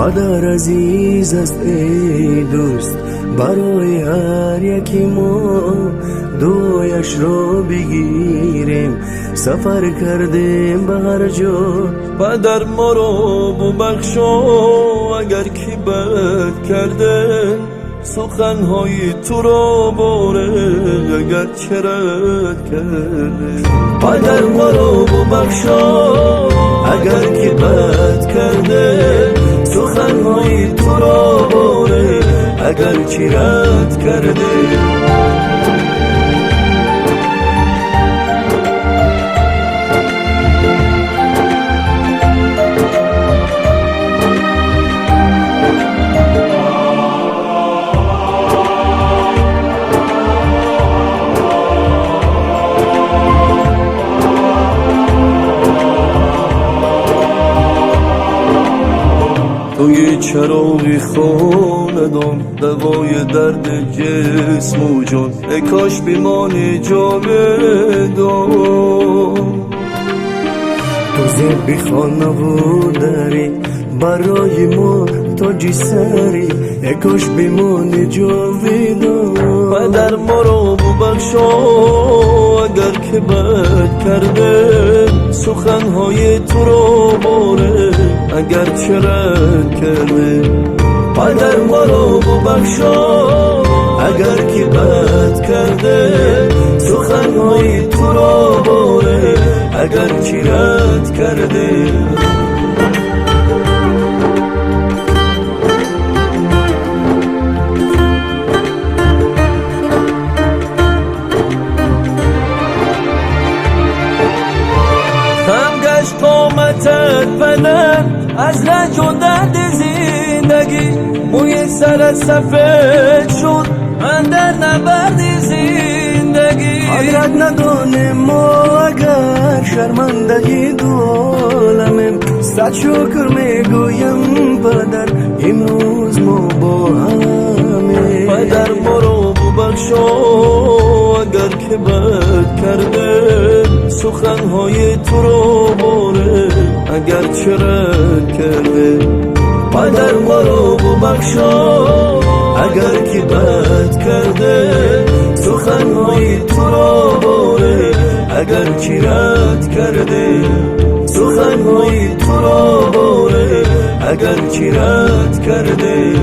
قدر عزیز است ای دوست برای هر یکی ما، دویش رو بگیریم سفر کردیم به هر جا. پدر ما رو ببخشا اگر کی بد کرده، سخنهای تو رو باره اگر چه رد کرده. پدر ما رو ببخشا اگر کی بد کرده، سخنهای تو رو باره اگر چی رد کرده. توی چراغی خاندان دوای درد جسم و جان، ای کاش بیمانی جاودان. تو زیبی خانه و داری برای ما تاجی سری، ای کاش بمانی جاودان. پدر ما رو ببخشا اگر که بد کرده، سخنهای تو رو باره اگر چه رد کرده. پدر ما رو ببخشا اگر که بد کرده، سخنهای تو رو باره اگر چی رد کرده. قامتت بدن از رنج و درد زندگی، موی سر سفید شد من در نبرد زندگی. حضرت ندانه ما اگر شرمندگی دو عالمیم، صد شکر میگویم پدر امروز ما با همیم. پدر ما رو ببخشا اگر که بد کرده، سخنهای تو رو باره اگر چه رد کرده. پدر ما رو ببخشا اگر که بد کرده، سخنهای تو رو باره اگر چی رد کرده. سخنهای تو رو باره اگر چی رد کرده.